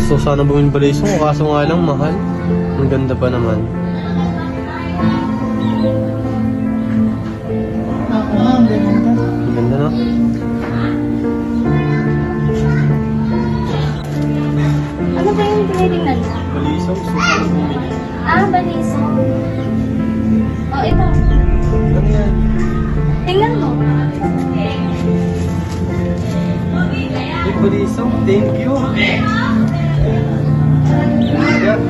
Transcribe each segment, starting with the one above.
Gusto ko sana bumili balisong, kaso nga lang mahal. Ang ganda pa naman. Oo, ang ganda. Ang ganda, no? Ano ba yung tinitingnan mo? Balisong, gusto ko bumili. Balisong. Oh, ito. Ano yan? Tingnan mo. Ay, balisong, thank you. Yeah.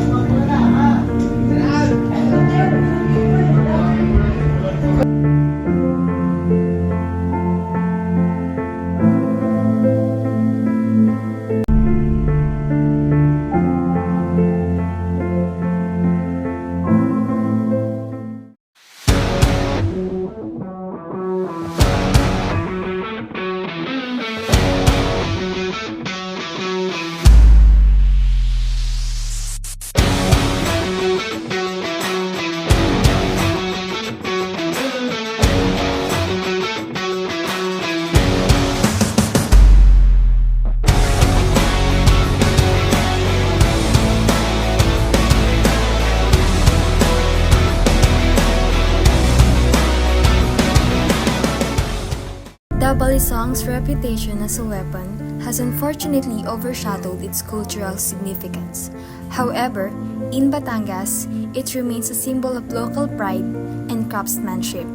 The balisong's reputation as a weapon has unfortunately overshadowed its cultural significance. However, in Batangas, it remains a symbol of local pride and craftsmanship.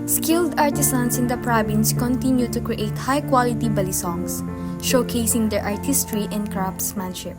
Skilled artisans in the province continue to create high-quality balisongs, showcasing their artistry and craftsmanship.